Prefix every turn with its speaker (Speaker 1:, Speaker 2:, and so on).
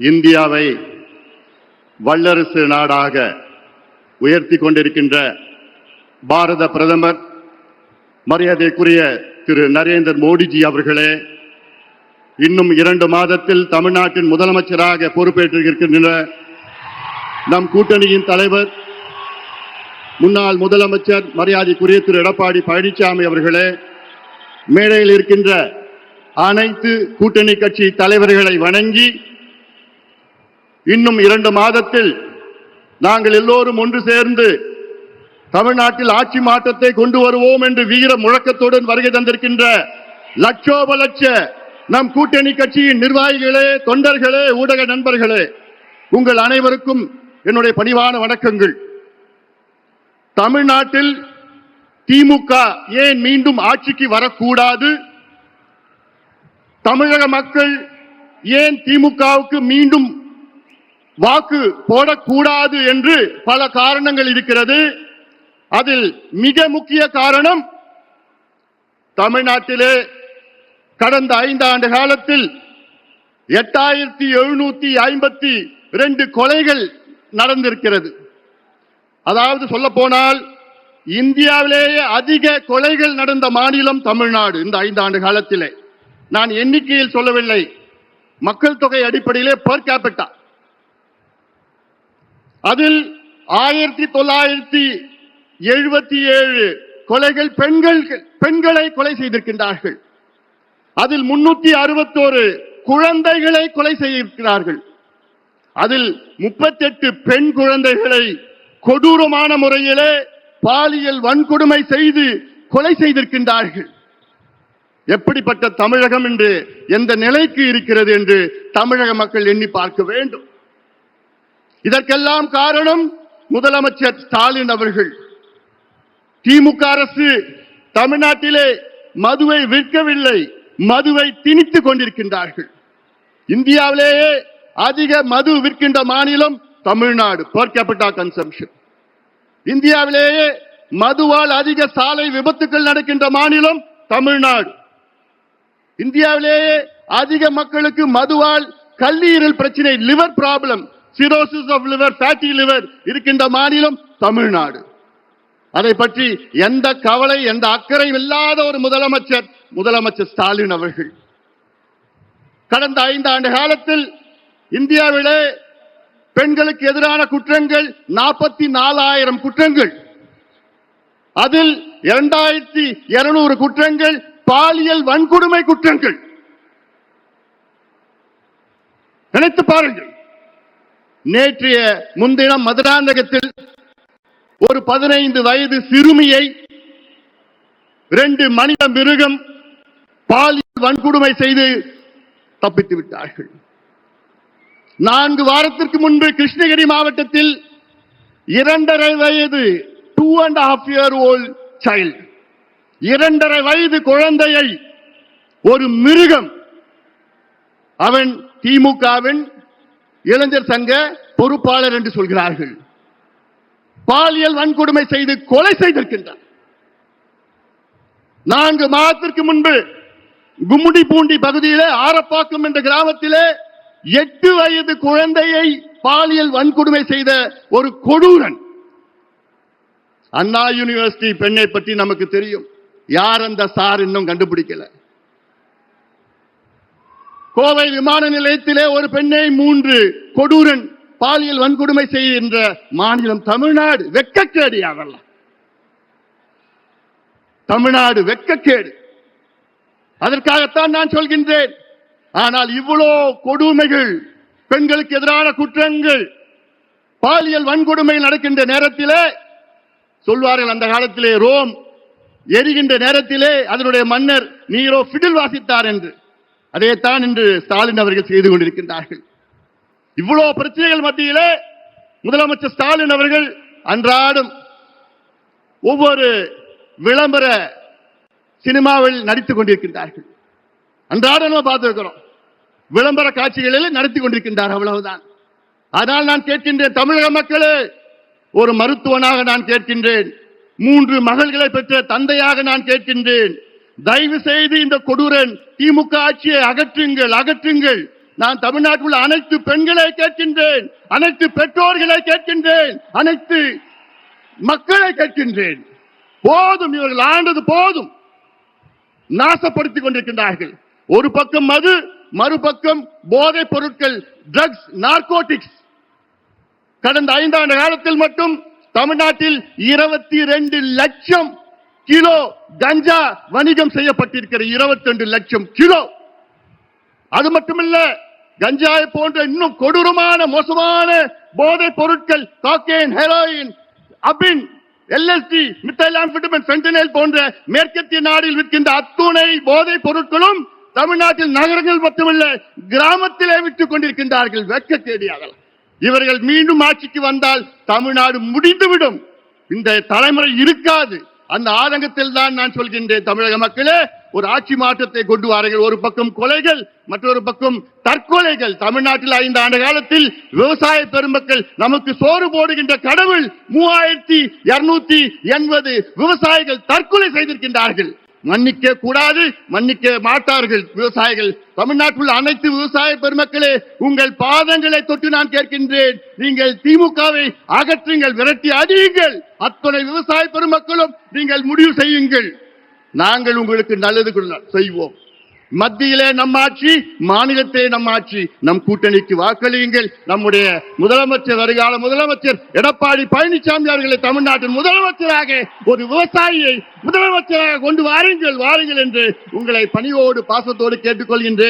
Speaker 1: இந்தியாவை வல்லரசு நாடாக உயர்த்தி கொண்டிருக்கின்ற பாரத பிரதமர் மரியாதைக்குரிய திரு நரேந்திர மோடிஜி அவர்களே, இன்னும் 2 மாதத்தில் தமிழ்நாட்டின் முதலமைச்சராக பொறுப்பேற்றிருக்கின்ற நம் கூட்டணியின் தலைவர் முன்னாள் முதலமைச்சர் மரியாதைக்குரிய திரு எடப்பாடி பழனிசாமி அவர்களே, மேடையில் இருக்கின்ற அனைத்து கூட்டணி கட்சி தலைவர்களை வணங்கி, இன்னும் 2 மாதத்தில் நாங்கள் எல்லோரும் ஒன்று சேர்ந்து தமிழ்நாட்டில் ஆட்சி மாற்றத்தை கொண்டு வருவோம் என்று வீர முழக்கத்துடன் வருகை தந்திருக்கின்ற லட்சோப லட்ச நம் கூட்டணி கட்சியின் நிர்வாகிகளே, தொண்டர்களே, ஊடக நண்பர்களே, உங்கள் அனைவருக்கும் என்னுடைய பணிவான வணக்கங்கள். தமிழ்நாட்டில் திமுக ஏன் மீண்டும் ஆட்சிக்கு வரக்கூடாது, தமிழக மக்கள் ஏன் திமுகவுக்கு மீண்டும் வாக்கு போடக்கூடாது என்று பல காரணங்கள் இருக்கிறது. அதில் மிக முக்கிய காரணம், தமிழ்நாட்டிலே கடந்த 5 ஆண்டு காலத்தில் 8752 கொலைகள் நடந்திருக்கிறது. அதாவது சொல்ல போனால் இந்தியாவிலேயே அதிக கொலைகள் நடந்த மாநிலம் தமிழ்நாடு. இந்த 5 ஆண்டு காலத்திலே நான் எண்ணிக்கையில் சொல்லவில்லை, மக்கள் தொகை அடிப்படையிலே பெர் கேபிட்டா. அதில் 1977 கொலைகள் பெண்களை கொலை செய்திருக்கின்றார்கள். அதில் 361 குழந்தைகளை கொலை செய்திருக்கிறார்கள். அதில் 38 பெண் குழந்தைகளை கொடூரமான முறையிலே பாலியல் வன்கொடுமை செய்து கொலை செய்திருக்கின்றார்கள். எப்படிப்பட்ட தமிழகம் என்று, எந்த நிலைக்கு இருக்கிறது என்று தமிழக மக்கள் எண்ணி பார்க்க வேண்டும். இதற்கெல்லாம் காரணம் முதலமைச்சர் ஸ்டாலின் அவர்கள். திமுக அரசு தமிழ்நாட்டிலே மதுவை விற்கவில்லை, மதுவை திணித்துக் கொண்டிருக்கின்றார்கள். இந்தியாவிலேயே அதிக மது விற்கின்ற மாநிலம் தமிழ்நாடு, பெர் கேபிட்டா கன்சம்ஷன். இந்தியாவிலேயே மதுவால் அதிக சாலை விபத்துக்கள் நடக்கின்ற மாநிலம் தமிழ்நாடு. இந்தியாவிலேயே அதிக மக்களுக்கு மதுவால் கல்லீரல் பிரச்சனை, liver problem, cirrhosis of liver, fatty liver இருக்கின்ற மாநிலம் தமிழ்நாடு. அதை பற்றி எந்த கவலை, எந்த அக்கறை இல்லாத ஒரு முதலமைச்சர் ஸ்டாலின் அவர்கள். கடந்த 5 ஆண்டு காலத்தில் இந்தியாவிலே பெண்களுக்கு எதிரான குற்றங்கள் 44,000 குற்றங்கள். அதில் 2200 குற்றங்கள் பாலியல் வன்கொடுமை குற்றங்கள். நினைத்து பாருங்கள். நேற்றைய முன்தினம் மதுராந்தகத்தில் ஒரு 15 வயது சிறுமியை 2 மனித மிருகம் பாலியல் வன்கொடுமை செய்து தப்பித்து விட்டார்கள். 4 வாரத்திற்கு முன்பு கிருஷ்ணகிரி மாவட்டத்தில் 2.5 வயது 2.5 year old child, 2.5 வயது குழந்தையை ஒரு மிருகம், அவன் திமுகவின் இளைஞர் சங்க பொறுப்பாளர் என்று சொல்கிறார்கள், பாலியல் வன்கொடுமை செய்து கொலை செய்திருக்கின்றார். 4 மாதத்திற்கு முன்பு கும்முடிப்பூண்டி பகுதியிலே ஆரப்பாக்கம் என்ற கிராமத்திலே 8 வயது குழந்தையை பாலியல் வன்கொடுமை செய்த ஒரு கொடூரன். அண்ணா யூனிவர்சிட்டி பெண்ணை பற்றி நமக்கு தெரியும். யார் அந்த சார் இன்னும் கண்டுபிடிக்கல. கோவை விமான நிலையத்திலே ஒரு பெண்ணை 3 கொடூரன் பாலியல் வன்கொடுமை செய்கின்ற மாநிலம் தமிழ்நாடு. வெட்கக்கேடு. அதெல்லாம் தமிழ்நாடு வெட்கக்கேடு. அதற்காகத்தான் நான் சொல்கின்றேன். ஆனால் இவ்வளோ கொடுமைகள், பெண்களுக்கு எதிரான குற்றங்கள், பாலியல் வன்கொடுமை நடக்கின்ற நேரத்திலே சொல்வார்கள், அந்த காலத்திலே ரோம் எரிகின்ற நேரத்திலே அதனுடைய மன்னர் நீரோ பிடில் வாசித்தார் என்று. அதைத்தான் இன்று ஸ்டாலின் அவர்கள் செய்து கொண்டிருக்கின்றார்கள். இவ்வளவு பிரச்சனைகள் மத்தியிலே முதலமைச்சர் ஸ்டாலின் அவர்கள் அன்றாடம் ஒவ்வொரு விளம்பர சினிமாவில் நடித்துக் கொண்டிருக்கின்றார்கள். அன்றாடம் பார்த்திருக்கிறோம், விளம்பர காட்சிகளில் நடத்தி கொண்டிருக்கின்றார், அவ்வளவுதான். ஆனால் நான் கேட்கின்றேன், தமிழக மக்களே, ஒரு மருத்துவனாக நான் கேட்கின்றேன், 3 மகள்களை பெற்ற தந்தையாக நான் கேட்கின்றேன், தயவு செய்து இந்த கொடூரன் திமுக ஆட்சியை அகற்றுங்கள். நான் தமிழ்நாட்டில் உள்ள அனைத்து பெண்களை கேட்கின்றேன், அனைத்து பெற்றோர்களை கேட்கின்றேன், அனைத்து மக்களை கேட்கின்றேன். போதும், இவர்கள் ஆண்டது போதும். நாசப்படுத்திக் கொண்டிருக்கின்றார்கள். ஒரு பக்கம் மது, மறுபக்கம் போதைப் பொருட்கள், ட்ரக்ஸ், நார்கோட்டிக்ஸ். கடந்த 5 ஆண்டு காலத்தில் மட்டும் தமிழ்நாட்டில் 22 லட்சம் கிலோ கஞ்சா வணிகம் செய்யப்பட்டிருக்கிற 22 லட்சம் கிலோ. அது மட்டுமல்ல, கஞ்சாவை போன்ற இன்னும் கொடூரமான மோசமான போதைப் பொருட்கள், காக்கேன், ஹெரோயின், அபின், எல்எஸ்டி, மித்தைலாம்பிட்டமின், ஃபென்டனைல் போன்ற மேற்கத்திய நாடில் விற்கின்ற அத்துணை போதைப் பொருட்களும் தமிழ்நாட்டில் நகரங்கள் மட்டுமல்ல கிராமத்திலே விற்றுக் கொண்டிருக்கின்றார்கள். வெட்கக்கேடியார்கள். இவர்கள் மீண்டும் ஆட்சிக்கு வந்தால் தமிழ்நாடு முடிந்துவிடும். இந்த தலைமுறை இருக்காது. அந்த ஆதங்கத்தில் தான் நான் சொல்கின்றேன், தமிழக மக்களே, ஒரு ஆட்சி மாற்றத்தை கொண்டு வாருங்கள். ஒரு பக்கம் கொலைகள், மற்றொரு பக்கம் தற்கொலைகள். தமிழ்நாட்டில் 5 ஆண்டு காலத்தில் விவசாய பெருமக்கள் நமக்கு சோறு போடுகின்ற கடவுள் 3280 விவசாயிகள் தற்கொலை செய்திருக்கின்றார்கள். மன்னிக்க கூடாது, மன்னிக்க மாட்டார்கள் விவசாயிகள். தமிழ்நாட்டில் அனைத்து விவசாய பெருமக்களே, உங்கள் பாதங்களை தொட்டு நான் கேட்கின்றேன். நீங்கள் திமுகவை அகற்றுங்கள், விரட்டி அடியுங்கள். அத்தனை விவசாய பெருமக்களும் நீங்கள் முடிவு செய்யுங்கள். நாங்கள் உங்களுக்கு நல்லது செய்வோம். மத்தியிலே நம் ஆட்சி, மாநிலத்திலே நம் ஆட்சி. நம் கூட்டணிக்கு வாக்களியுங்கள். நம்முடைய முதலமைச்சர், வருகால முதலமைச்சர் எடப்பாடி பழனிசாமி அவர்களை தமிழ்நாட்டின் முதலமைச்சராக, ஒரு விவசாயியை முதலமைச்சராக கொண்டு வாருங்கள் என்று உங்களை பணியோடு பாசத்தோடு கேட்டுக்கொள்கின்றேன்.